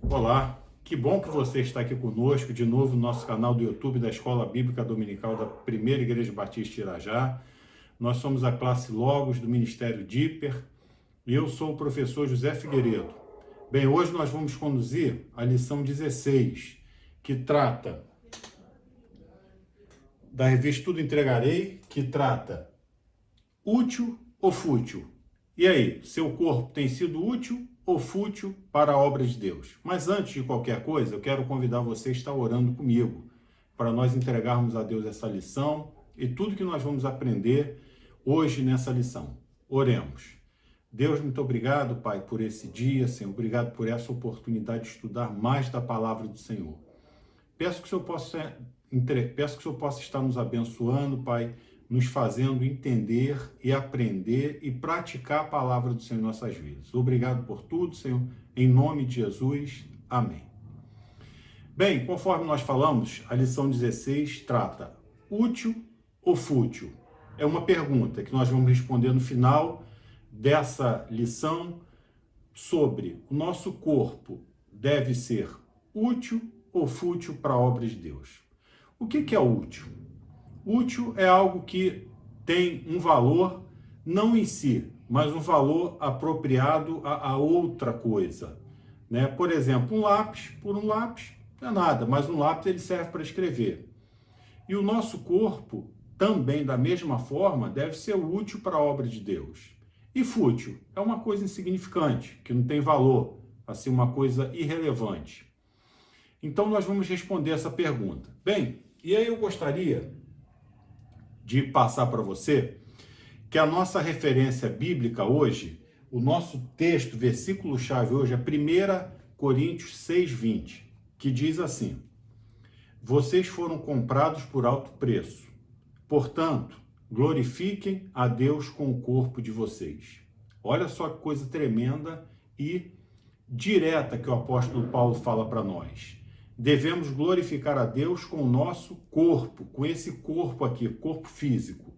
Olá, que bom que você está aqui conosco de novo no nosso canal do YouTube da Escola Bíblica Dominical da Primeira Igreja Batista Irajá. Nós somos a classe Logos do Ministério Díper e eu sou o professor José Figueiredo. Bem, hoje nós vamos conduzir a lição 16, que trata da revista Tudo Entregarei, que trata útil ou fútil. E aí, seu corpo tem sido útil ou fútil para a obra de Deus? Mas antes de qualquer coisa, eu quero convidar você a estar orando comigo, para nós entregarmos a Deus essa lição e tudo que nós vamos aprender hoje nessa lição. Oremos. Deus, muito obrigado, Pai, por esse dia, Senhor. Obrigado por essa oportunidade de estudar mais da palavra do Senhor. Peço que o Senhor possa estar nos abençoando, Pai, nos fazendo entender e aprender e praticar a palavra do Senhor em nossas vidas. Obrigado por tudo, Senhor, em nome de Jesus. Amém. Bem, conforme nós falamos, a lição 16 trata útil ou fútil? É uma pergunta que nós vamos responder no final dessa lição sobre o nosso corpo deve ser útil ou fútil para a obra de Deus. O que é útil? Útil é algo que tem um valor, não em si, mas um valor apropriado a outra coisa, né? Por exemplo, um lápis, por um lápis, não é nada, mas um lápis ele serve para escrever. E o nosso corpo, também da mesma forma, deve ser útil para a obra de Deus. E fútil é uma coisa insignificante, que não tem valor, assim, uma coisa irrelevante. Então nós vamos responder essa pergunta. Bem, e aí eu gostaria de passar para você que a nossa referência bíblica hoje, o nosso texto, versículo-chave hoje é 1 Coríntios 6:20, que diz assim: vocês foram comprados por alto preço, portanto, glorifiquem a Deus com o corpo de vocês. Olha só que coisa tremenda e direta que o apóstolo Paulo fala para nós. Devemos glorificar a Deus com o nosso corpo, com esse corpo aqui, corpo físico.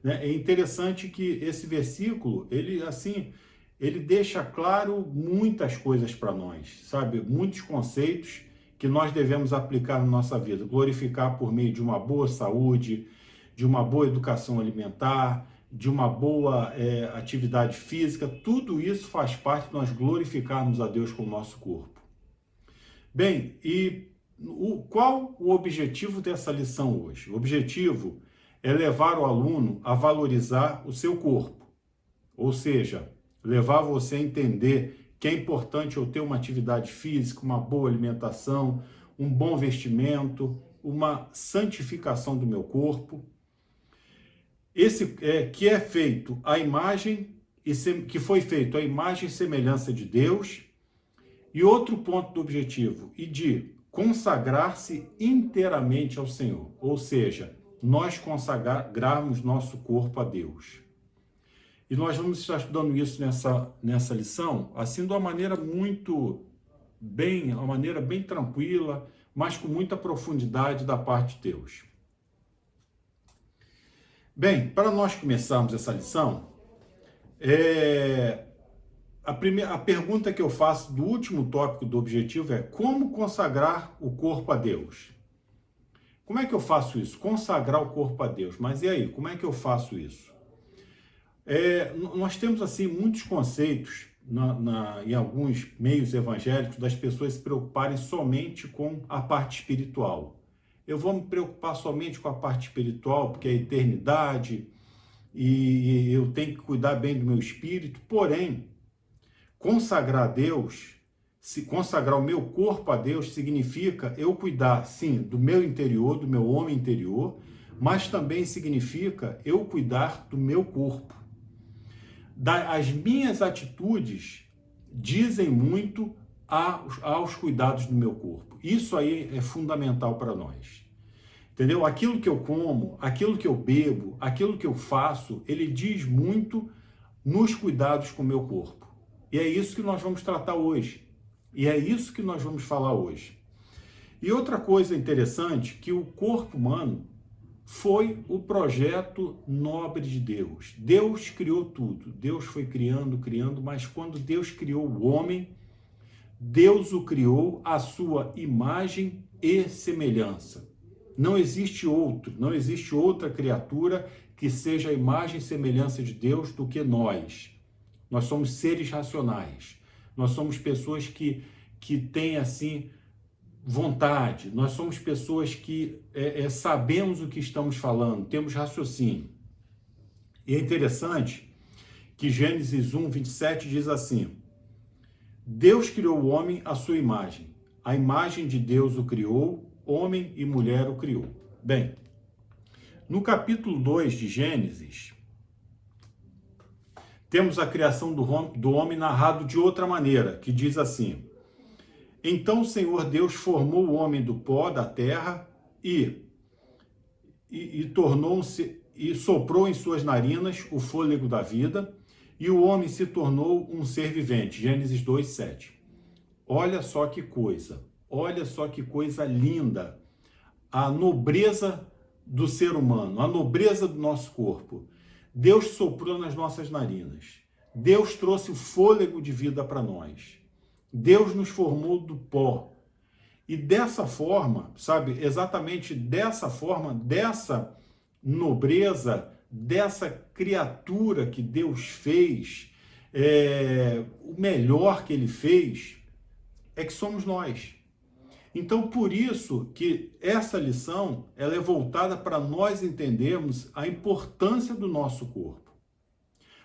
É interessante que esse versículo, ele deixa claro muitas coisas para nós, sabe? Muitos conceitos que nós devemos aplicar na nossa vida. Glorificar por meio de uma boa saúde, de uma boa educação alimentar, de uma boa atividade física. Tudo isso faz parte de nós glorificarmos a Deus com o nosso corpo. Bem, e qual o objetivo dessa lição hoje? O objetivo é levar o aluno a valorizar o seu corpo, ou seja, levar você a entender que é importante eu ter uma atividade física, uma boa alimentação, um bom vestimento, uma santificação do meu corpo. Que é feito a imagem, que foi feito a imagem e semelhança de Deus. E outro ponto do objetivo, e de consagrar-se inteiramente ao Senhor, ou seja, nós consagrarmos nosso corpo a Deus. E nós vamos estar estudando isso nessa lição, assim, de uma maneira bem tranquila, mas com muita profundidade da parte de Deus. Bem, para nós começarmos essa lição, a pergunta que eu faço do último tópico do objetivo é como consagrar o corpo a Deus. Como é que eu faço isso? Consagrar o corpo a Deus. Mas e aí, como é que eu faço isso? Nós temos assim muitos conceitos em alguns meios evangélicos das pessoas se preocuparem somente com a parte espiritual. Eu vou me preocupar somente com a parte espiritual, porque é a eternidade, e eu tenho que cuidar bem do meu espírito. Porém, consagrar a Deus, consagrar o meu corpo a Deus, significa eu cuidar, sim, do meu interior, do meu homem interior, mas também significa eu cuidar do meu corpo. As minhas atitudes dizem muito aos cuidados do meu corpo. Isso aí é fundamental para nós. Entendeu? Aquilo que eu como, aquilo que eu bebo, aquilo que eu faço, ele diz muito nos cuidados com o meu corpo. E é isso que nós vamos tratar hoje. E é isso que nós vamos falar hoje. E outra coisa interessante, que o corpo humano, foi o projeto nobre de Deus. Deus criou tudo, Deus foi criando, mas quando Deus criou o homem, Deus o criou à sua imagem e semelhança. Não existe outra criatura que seja a imagem e semelhança de Deus do que nós. Nós somos seres racionais. Nós somos pessoas que têm, assim, vontade. Nós somos pessoas que sabemos o que estamos falando, temos raciocínio. E é interessante que Gênesis 1, 27 diz assim: Deus criou o homem à sua imagem. A imagem de Deus o criou, homem e mulher o criou. Bem, no capítulo 2 de Gênesis, temos a criação do homem narrado de outra maneira, que diz assim: Então o Senhor Deus formou o homem do pó da terra e tornou-se e soprou em suas narinas o fôlego da vida, e o homem se tornou um ser vivente. Gênesis 2, 7. Olha só que coisa linda, a nobreza do ser humano, a nobreza do nosso corpo. Deus soprou nas nossas narinas, Deus trouxe o fôlego de vida para nós, Deus nos formou do pó. E dessa forma, sabe, exatamente dessa forma, dessa nobreza, dessa criatura que Deus fez, o melhor que ele fez é que somos nós. Então, por isso que essa lição ela é voltada para nós entendermos a importância do nosso corpo.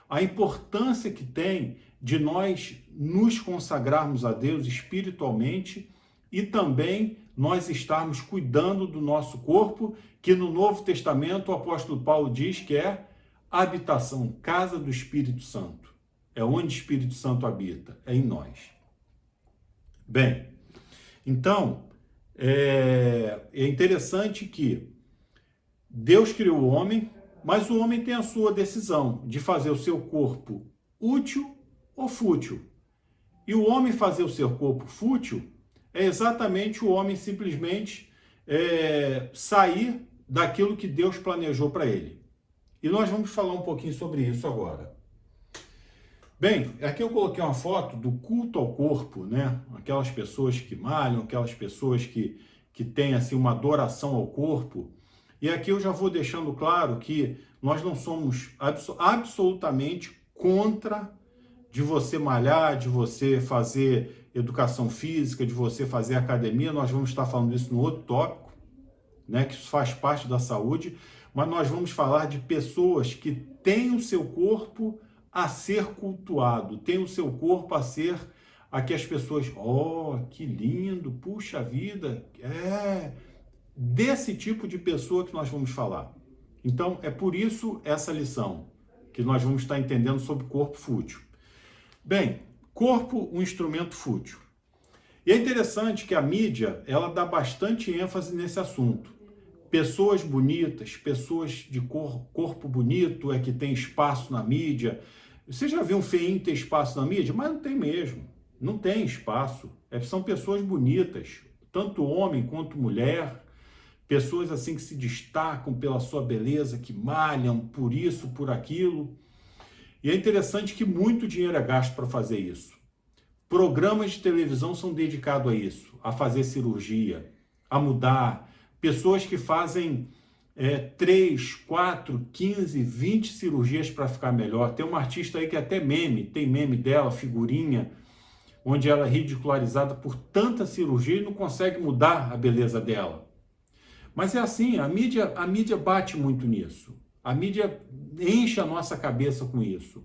A importância que tem de nós nos consagrarmos a Deus espiritualmente e também nós estarmos cuidando do nosso corpo, que no Novo Testamento o apóstolo Paulo diz que é a habitação, casa do Espírito Santo. É onde o Espírito Santo habita, é em nós. Bem, então, é interessante que Deus criou o homem, mas o homem tem a sua decisão de fazer o seu corpo útil ou fútil. E o homem fazer o seu corpo fútil é exatamente o homem simplesmente sair daquilo que Deus planejou para ele. E nós vamos falar um pouquinho sobre isso agora. Bem, aqui eu coloquei uma foto do culto ao corpo, né? Aquelas pessoas que malham, aquelas pessoas que têm assim, uma adoração ao corpo. E aqui eu já vou deixando claro que nós não somos absolutamente contra de você malhar, de você fazer educação física, de você fazer academia. Nós vamos estar falando isso no outro tópico, né? Que isso faz parte da saúde. Mas nós vamos falar de pessoas que têm o seu corpo a ser cultuado, tem o seu corpo a ser a que as pessoas, que lindo, puxa vida, desse tipo de pessoa que nós vamos falar. Então, é por isso essa lição, que nós vamos estar entendendo sobre corpo fútil. Bem, corpo, um instrumento fútil. E é interessante que a mídia, ela dá bastante ênfase nesse assunto. Pessoas bonitas, pessoas de corpo bonito, que tem espaço na mídia. Você já viu um feinho ter espaço na mídia? Mas não tem mesmo. Não tem espaço. São pessoas bonitas, tanto homem quanto mulher. Pessoas assim que se destacam pela sua beleza, que malham por isso, por aquilo. E é interessante que muito dinheiro é gasto para fazer isso. Programas de televisão são dedicados a isso, a fazer cirurgia, a mudar. Pessoas que fazem 3, 4, 15, 20 cirurgias para ficar melhor. Tem uma artista aí que até tem meme dela, figurinha, onde ela é ridicularizada por tanta cirurgia e não consegue mudar a beleza dela. Mas é assim, a mídia bate muito nisso. A mídia enche a nossa cabeça com isso.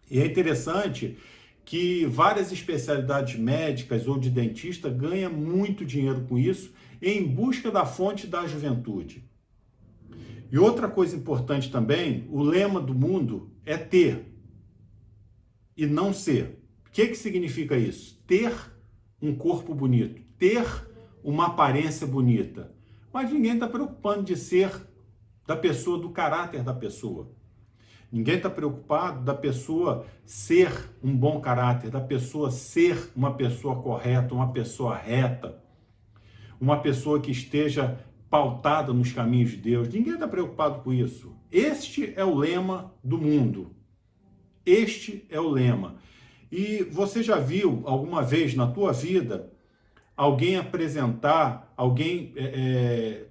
E é interessante que várias especialidades médicas ou de dentista ganham muito dinheiro com isso em busca da fonte da juventude. E outra coisa importante também, o lema do mundo é ter e não ser. O que significa isso? Ter um corpo bonito, ter uma aparência bonita. Mas ninguém está preocupando de ser da pessoa, do caráter da pessoa. Ninguém está preocupado da pessoa ser um bom caráter, da pessoa ser uma pessoa correta, uma pessoa reta, uma pessoa que esteja pautada nos caminhos de Deus. Ninguém está preocupado com isso. Este é o lema do mundo. Este é o lema. E você já viu alguma vez na tua vida alguém apresentar, alguém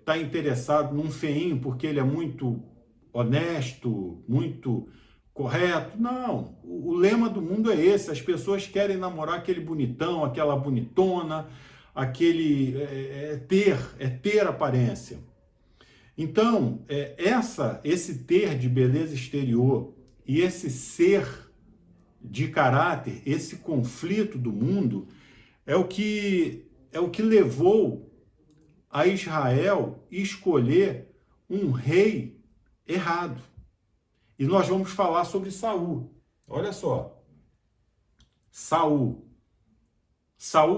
tá interessado num feinho porque ele é muito honesto, muito correto? Não, o lema do mundo é esse. As pessoas querem namorar aquele bonitão, aquela bonitona, aquele ter aparência. Então, esse ter de beleza exterior e esse ser de caráter, esse conflito do mundo, é o que levou a Israel escolher um rei errado. E nós vamos falar sobre Saul. Olha só. Saul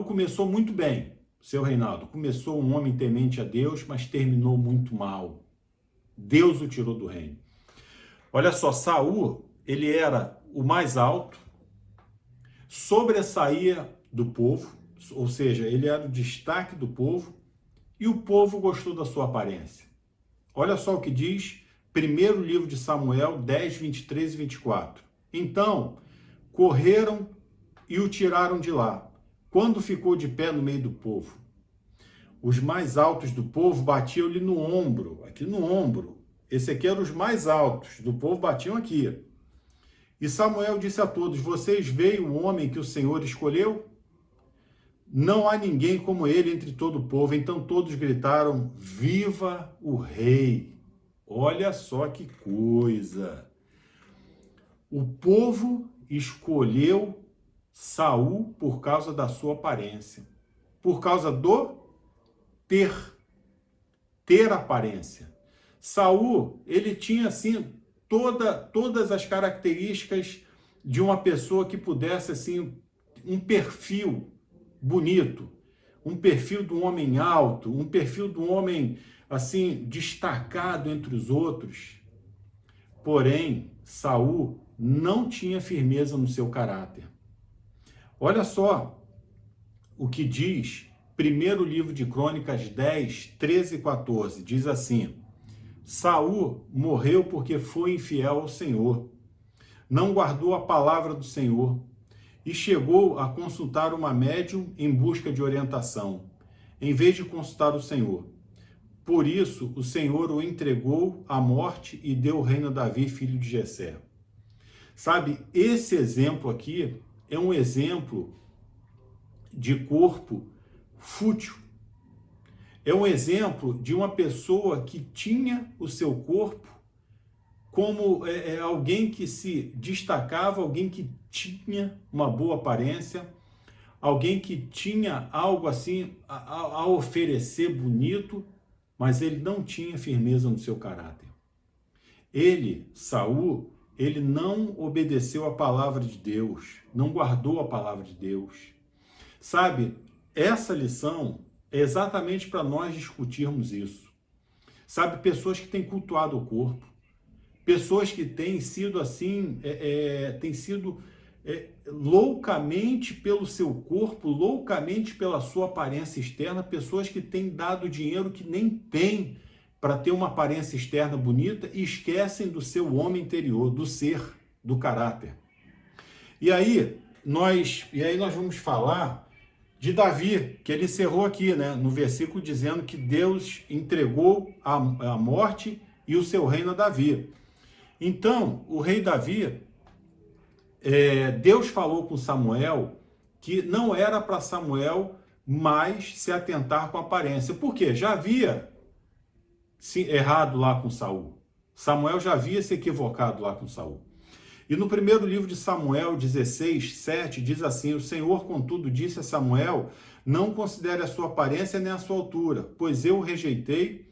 começou muito bem, seu reinado. Começou um homem temente a Deus, mas terminou muito mal. Deus o tirou do reino. Olha só, Saul, ele era o mais alto, sobressaía do povo, ou seja, ele era o destaque do povo, e o povo gostou da sua aparência. Olha só o que diz primeiro livro de Samuel 10, 23 e 24. Então, correram e o tiraram de lá, quando ficou de pé no meio do povo. Os mais altos do povo batiam-lhe no ombro, aqui no ombro. Esse aqui eram os mais altos do povo, batiam aqui. E Samuel disse a todos: vocês veem o homem que o Senhor escolheu? Não há ninguém como ele entre todo o povo. Então todos gritaram: viva o rei! Olha só que coisa! O povo escolheu Saul por causa da sua aparência, por causa do ter aparência. Saul, ele tinha assim todas as características de uma pessoa que pudesse assim um perfil bonito, um perfil de um homem alto, um perfil de um homem assim destacado entre os outros. Porém, Saul não tinha firmeza no seu caráter. Olha só o que diz primeiro livro de Crônicas 10, 13 e 14. Diz assim: Saul morreu porque foi infiel ao Senhor, não guardou a palavra do Senhor e chegou a consultar uma médium em busca de orientação, em vez de consultar o Senhor. Por isso, o Senhor o entregou à morte e deu o reino a Davi, filho de Jessé. Sabe, esse exemplo aqui é um exemplo de corpo fútil. É um exemplo de uma pessoa que tinha o seu corpo como alguém que se destacava, alguém que tinha uma boa aparência, alguém que tinha algo assim a oferecer bonito, mas ele não tinha firmeza no seu caráter. Ele, Saul, ele não obedeceu a palavra de Deus, não guardou a palavra de Deus. Sabe, essa lição é exatamente para nós discutirmos isso. Sabe, pessoas que têm cultuado o corpo, pessoas que têm sido assim, têm sido loucamente pelo seu corpo, loucamente pela sua aparência externa, pessoas que têm dado dinheiro que nem tem para ter uma aparência externa bonita e esquecem do seu homem interior, do ser, do caráter. E aí nós vamos falar de Davi, que ele encerrou aqui, né, no versículo dizendo que Deus entregou a morte e o seu reino a Davi. Então, o rei Davi, Deus falou com Samuel que não era para Samuel mais se atentar com a aparência. Por quê? Já havia errado lá com Saul. Samuel já havia se equivocado lá com Saul. E no primeiro livro de Samuel 16, 7, diz assim: o Senhor, contudo, disse a Samuel: não considere a sua aparência nem a sua altura, pois eu o rejeitei.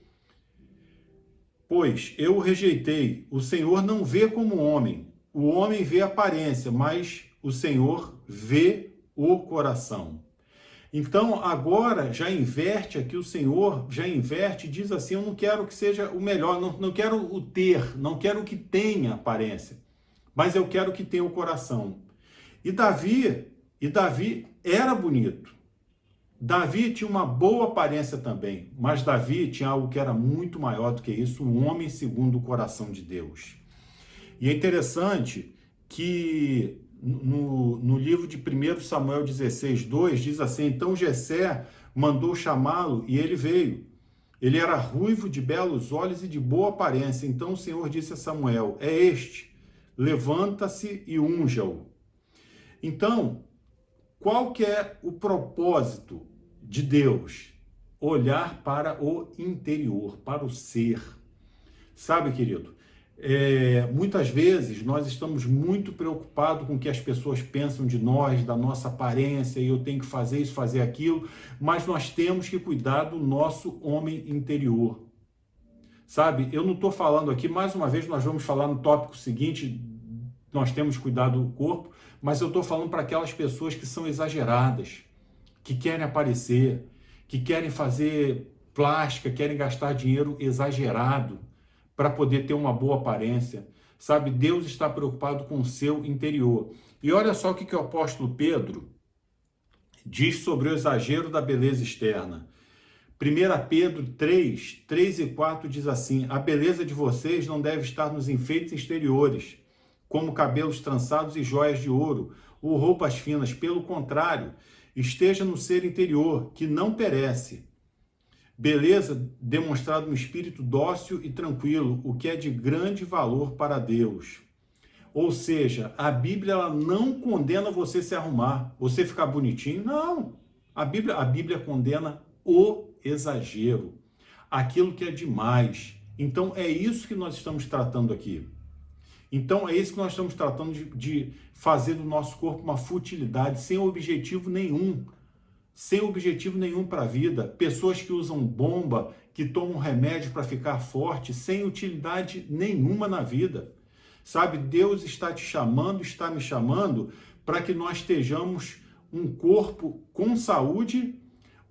O Senhor não vê como homem. O homem vê a aparência, mas o Senhor vê o coração. Então, agora já inverte aqui, o Senhor já inverte e diz assim: eu não quero que seja o melhor, não quero o ter, não quero que tenha aparência, mas eu quero que tenha o coração. E Davi era bonito. Davi tinha uma boa aparência também, mas Davi tinha algo que era muito maior do que isso, um homem segundo o coração de Deus. E é interessante que no livro de 1 Samuel 16:2 diz assim: então Jessé mandou chamá-lo e ele veio. Ele era ruivo, de belos olhos e de boa aparência. Então o Senhor disse a Samuel: é este, levanta-se e unja-o. Então, qual que é o propósito de Deus? Olhar para o interior, para o ser. Sabe, querido, muitas vezes nós estamos muito preocupados com o que as pessoas pensam de nós, da nossa aparência, e eu tenho que fazer isso, fazer aquilo, mas nós temos que cuidar do nosso homem interior. Sabe, eu não estou falando aqui, mais uma vez nós vamos falar no tópico seguinte, nós temos que cuidar do corpo, mas eu estou falando para aquelas pessoas que são exageradas, que querem aparecer, que querem fazer plástica, querem gastar dinheiro exagerado para poder ter uma boa aparência. Sabe, Deus está preocupado com o seu interior. E olha só o que o apóstolo Pedro diz sobre o exagero da beleza externa. 1 Pedro 3 e 4 diz assim: a beleza de vocês não deve estar nos enfeites exteriores, como cabelos trançados e joias de ouro, ou roupas finas. Pelo contrário, esteja no ser interior, que não perece. Beleza demonstrada no espírito dócil e tranquilo, o que é de grande valor para Deus. Ou seja, a Bíblia ela não condena você se arrumar, você ficar bonitinho. Não. A Bíblia condena o exagero, aquilo que é demais. Então é isso que nós estamos tratando aqui. Então é isso que nós estamos tratando de fazer do nosso corpo uma futilidade, sem objetivo nenhum. Sem objetivo nenhum para a vida. Pessoas que usam bomba, que tomam remédio para ficar forte, sem utilidade nenhuma na vida. Sabe, Deus está te chamando, está me chamando para que nós estejamos um corpo com saúde,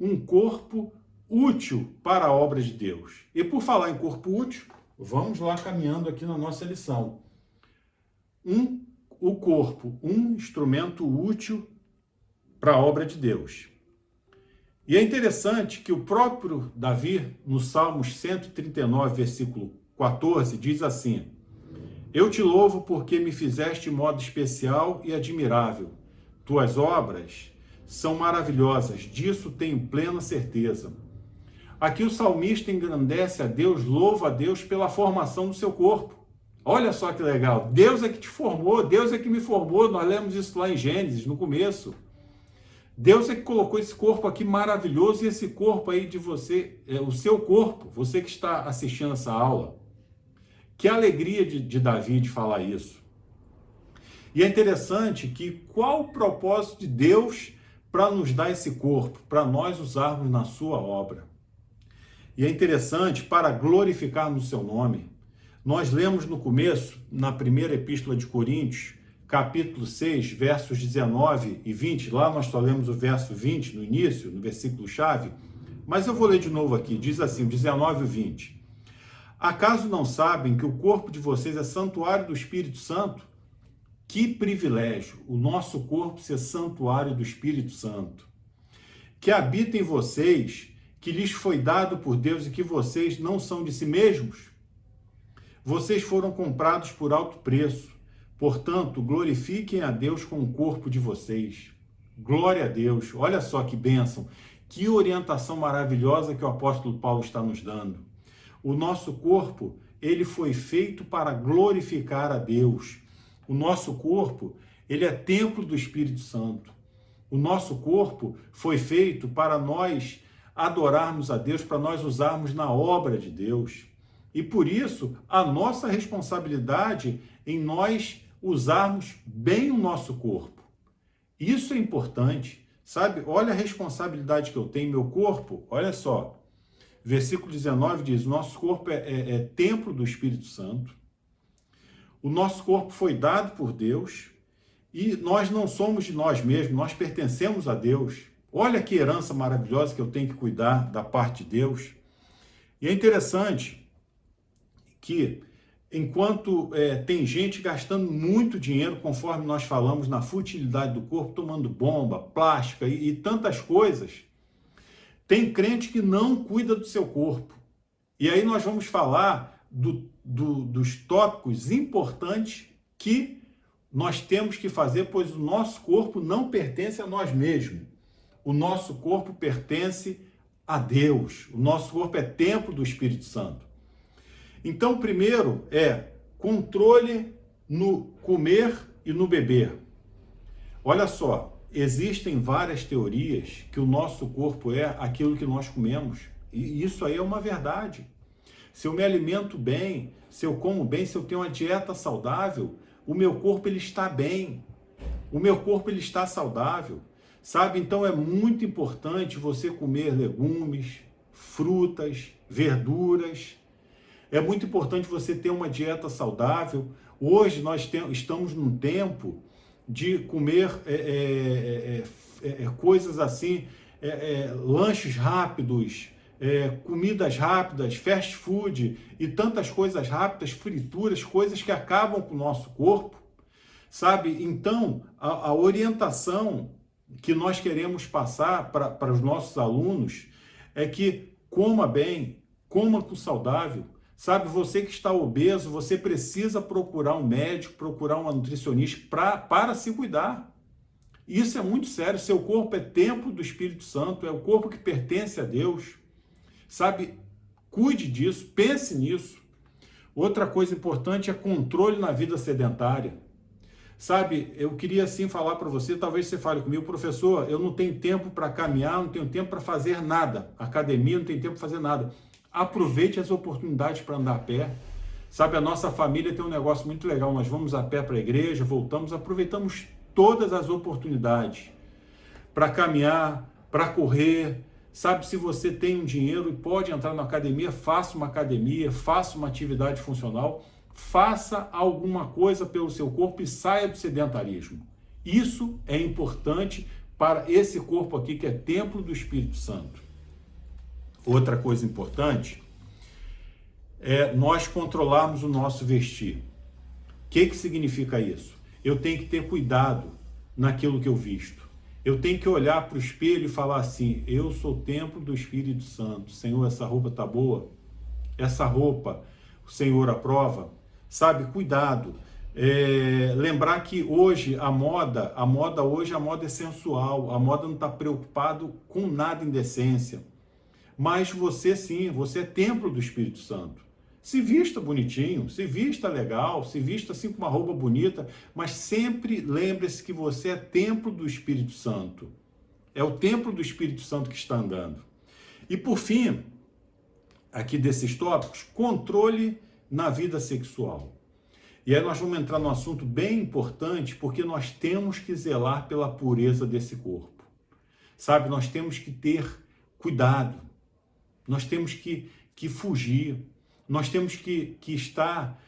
um corpo útil para a obra de Deus. E por falar em corpo útil, vamos lá caminhando aqui na nossa lição. O corpo, um instrumento útil para a obra de Deus. E é interessante que o próprio Davi, no Salmos 139, versículo 14, diz assim: eu te louvo porque me fizeste de modo especial e admirável. Tuas obras são maravilhosas, disso tenho plena certeza. Aqui o salmista engrandece a Deus, louva a Deus pela formação do seu corpo. Olha só que legal, Deus é que te formou, Deus é que me formou, nós lemos isso lá em Gênesis, no começo. Deus é que colocou esse corpo aqui maravilhoso, e esse corpo aí de você, o seu corpo, você que está assistindo essa aula. Que alegria de Davi de falar isso. E é interessante que qual o propósito de Deus para nos dar esse corpo, para nós usarmos na sua obra. E é interessante para glorificar no seu nome. Nós lemos no começo, na primeira epístola de Coríntios, capítulo 6, versos 19 e 20, lá nós só lemos o verso 20 no início, no versículo-chave, mas eu vou ler de novo aqui, diz assim, 19 e 20. Acaso não sabem que o corpo de vocês é santuário do Espírito Santo? Que privilégio, o nosso corpo ser santuário do Espírito Santo. Que habita em vocês, que lhes foi dado por Deus e que vocês não são de si mesmos. Vocês foram comprados por alto preço. Portanto, glorifiquem a Deus com o corpo de vocês. Glória a Deus. Olha só que bênção, que orientação maravilhosa que o apóstolo Paulo está nos dando. O nosso corpo, ele foi feito para glorificar a Deus. O nosso corpo, ele é templo do Espírito Santo. O nosso corpo foi feito para nós adorarmos a Deus, para nós usarmos na obra de Deus. E por isso, a nossa responsabilidade em nós usarmos bem o nosso corpo. Isso é importante, sabe? Olha a responsabilidade que eu tenho em meu corpo, olha só. Versículo 19 diz, o nosso corpo é templo do Espírito Santo. O nosso corpo foi dado por Deus e nós não somos de nós mesmos, nós pertencemos a Deus. Olha que herança maravilhosa que eu tenho que cuidar da parte de Deus. E é interessante que, enquanto tem gente gastando muito dinheiro, conforme nós falamos, na futilidade do corpo, tomando bomba, plástica e tantas coisas, Tem crente que não cuida do seu corpo. E aí nós vamos falar dos tópicos importantes que nós temos que fazer, pois o nosso corpo não pertence a nós mesmos. O nosso corpo pertence a Deus. O nosso corpo é templo do Espírito Santo. Então, primeiro é controle no comer e no beber. Olha só, existem várias teorias que o nosso corpo é aquilo que nós comemos. E isso aí é uma verdade. Se eu me alimento bem, se eu como bem, se eu tenho uma dieta saudável, o meu corpo ele está bem. O meu corpo ele está saudável. Sabe? Então é muito importante você comer legumes, frutas, verduras. É muito importante você ter uma dieta saudável. Hoje nós estamos num tempo de comer coisas assim, lanches rápidos, comidas rápidas, fast food e tantas coisas rápidas, frituras, coisas que acabam com o nosso corpo, sabe? Então, a orientação que nós queremos passar para os nossos alunos é que coma bem, coma com saudável. Sabe, você que está obeso, você precisa procurar um médico, procurar uma nutricionista para se cuidar. Isso é muito sério. Seu corpo é templo do Espírito Santo, é o corpo que pertence a Deus. Sabe, cuide disso, pense nisso. Outra coisa importante é controle na vida sedentária. Sabe, eu queria assim falar para você, talvez você fale comigo, professor, eu não tenho tempo para caminhar, não tenho tempo para fazer nada. Academia, não tenho tempo para fazer nada. Aproveite as oportunidades para andar a pé. Sabe, a nossa família tem um negócio muito legal. Nós vamos a pé para a igreja, voltamos, aproveitamos todas as oportunidades para caminhar, para correr. Sabe, se você tem um dinheiro e pode entrar na academia, faça uma academia, faça uma atividade funcional, faça alguma coisa pelo seu corpo e saia do sedentarismo. Isso é importante para esse corpo aqui que é templo do Espírito Santo. Outra coisa importante é nós controlarmos o nosso vestir. O que significa isso? Eu tenho que ter cuidado naquilo que eu visto. Eu tenho que olhar para o espelho e falar assim, eu sou o templo do Espírito Santo. Senhor, essa roupa está boa? Essa roupa o Senhor aprova? Sabe, cuidado. Lembrar que hoje a moda é sensual. A moda não está preocupado com nada indecência. Mas você sim, você é templo do Espírito Santo. Se vista bonitinho, se vista legal, se vista assim com uma roupa bonita, mas sempre lembre-se que você é templo do Espírito Santo. É o templo do Espírito Santo que está andando. E por fim, aqui desses tópicos, controle na vida sexual. E aí nós vamos entrar num assunto bem importante, porque nós temos que zelar pela pureza desse corpo. Sabe, nós temos que ter cuidado. Nós temos que fugir, nós temos que estar...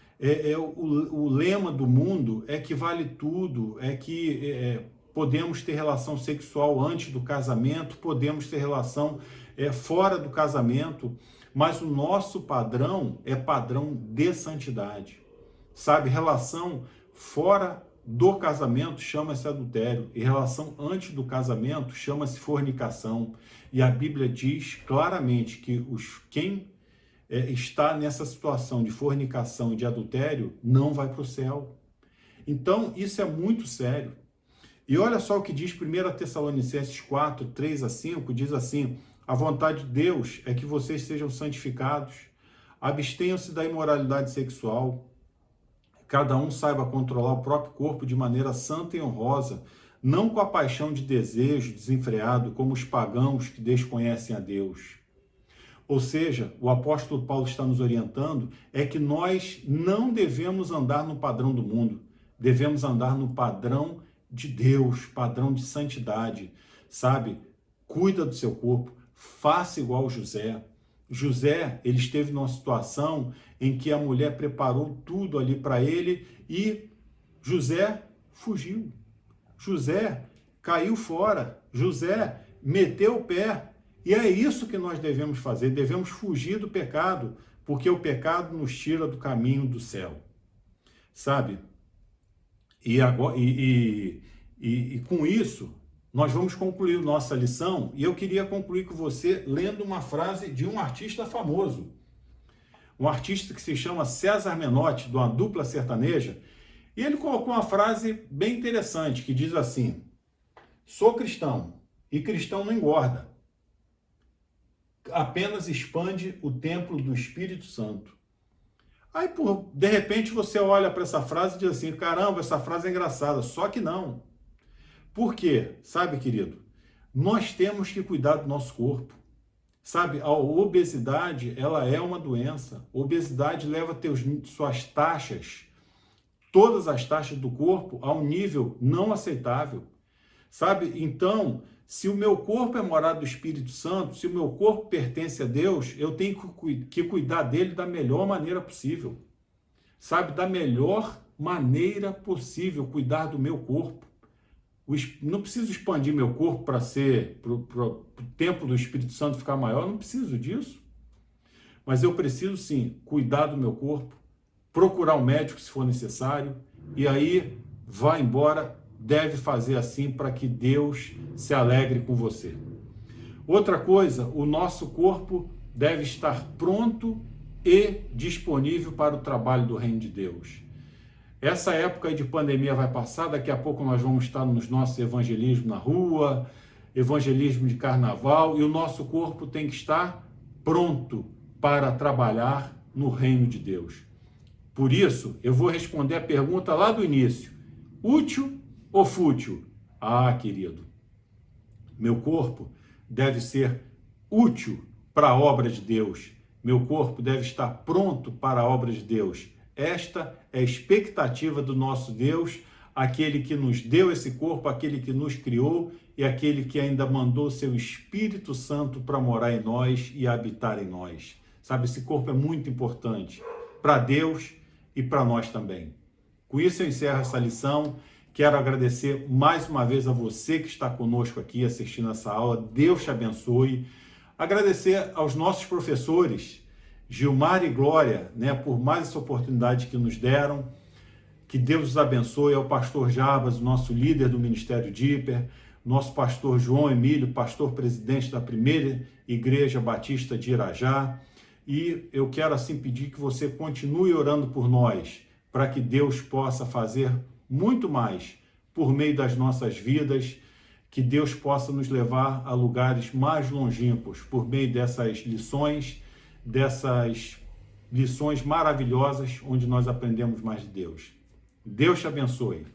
o lema do mundo é que vale tudo, é que podemos ter relação sexual antes do casamento, podemos ter relação fora do casamento, mas o nosso padrão é padrão de santidade. Sabe, relação fora do casamento chama-se adultério, e relação antes do casamento chama-se fornicação. E a Bíblia diz claramente que quem está nessa situação de fornicação e de adultério não vai para o céu. Então, isso é muito sério. E olha só o que diz 1 Tessalonicenses 4, 3 a 5, diz assim, a vontade de Deus é que vocês sejam santificados, abstenham-se da imoralidade sexual, cada um saiba controlar o próprio corpo de maneira santa e honrosa, não com a paixão de desejo desenfreado, como os pagãos que desconhecem a Deus. Ou seja, o apóstolo Paulo está nos orientando é que nós não devemos andar no padrão do mundo, devemos andar no padrão de Deus, padrão de santidade, sabe? Cuida do seu corpo, faça igual José. José, ele esteve numa situação em que a mulher preparou tudo ali para ele e José fugiu. José caiu fora, José meteu o pé. E é isso que nós devemos fazer, devemos fugir do pecado, porque o pecado nos tira do caminho do céu. Sabe? E com isso, nós vamos concluir nossa lição e eu queria concluir com você lendo uma frase de um artista famoso. Um artista que se chama César Menotti, de uma dupla sertaneja, e ele colocou uma frase bem interessante, que diz assim: sou cristão, e cristão não engorda, apenas expande o templo do Espírito Santo. Aí, de repente, você olha para essa frase e diz assim, caramba, essa frase é engraçada, só que não. Por quê? Sabe, querido, nós temos que cuidar do nosso corpo. Sabe, a obesidade, ela é uma doença. A obesidade leva suas taxas, todas as taxas do corpo, a um nível não aceitável. Sabe, então, se o meu corpo é morada do Espírito Santo, se o meu corpo pertence a Deus, eu tenho que cuidar dele da melhor maneira possível. Sabe, da melhor maneira possível, cuidar do meu corpo. Não preciso expandir meu corpo para o templo do Espírito Santo ficar maior, não preciso disso. Mas eu preciso sim cuidar do meu corpo, procurar um médico se for necessário, e aí vai embora, deve fazer assim para que Deus se alegre com você. Outra coisa, o nosso corpo deve estar pronto e disponível para o trabalho do reino de Deus. Essa época de pandemia vai passar, daqui a pouco nós vamos estar nos nossos evangelismos na rua, evangelismo de carnaval, e o nosso corpo tem que estar pronto para trabalhar no reino de Deus. Por isso, eu vou responder a pergunta lá do início: útil ou fútil? Ah, querido, meu corpo deve ser útil para a obra de Deus. Meu corpo deve estar pronto para a obra de Deus. Esta é a expectativa do nosso Deus, aquele que nos deu esse corpo, aquele que nos criou e aquele que ainda mandou seu Espírito Santo para morar em nós e habitar em nós. Sabe, esse corpo é muito importante para Deus e para nós também. Com isso eu encerro essa lição. Quero agradecer mais uma vez a você que está conosco aqui assistindo essa aula. Deus te abençoe. Agradecer aos nossos professores, Gilmar e Glória, por mais essa oportunidade que nos deram. Que Deus os abençoe. Ao pastor Jabas, o nosso líder do Ministério Díper, nosso pastor João Emílio, pastor presidente da Primeira Igreja Batista de Irajá. E eu quero assim pedir que você continue orando por nós, para que Deus possa fazer muito mais por meio das nossas vidas, que Deus possa nos levar a lugares mais longínquos por meio dessas lições maravilhosas onde nós aprendemos mais de Deus. Deus te abençoe.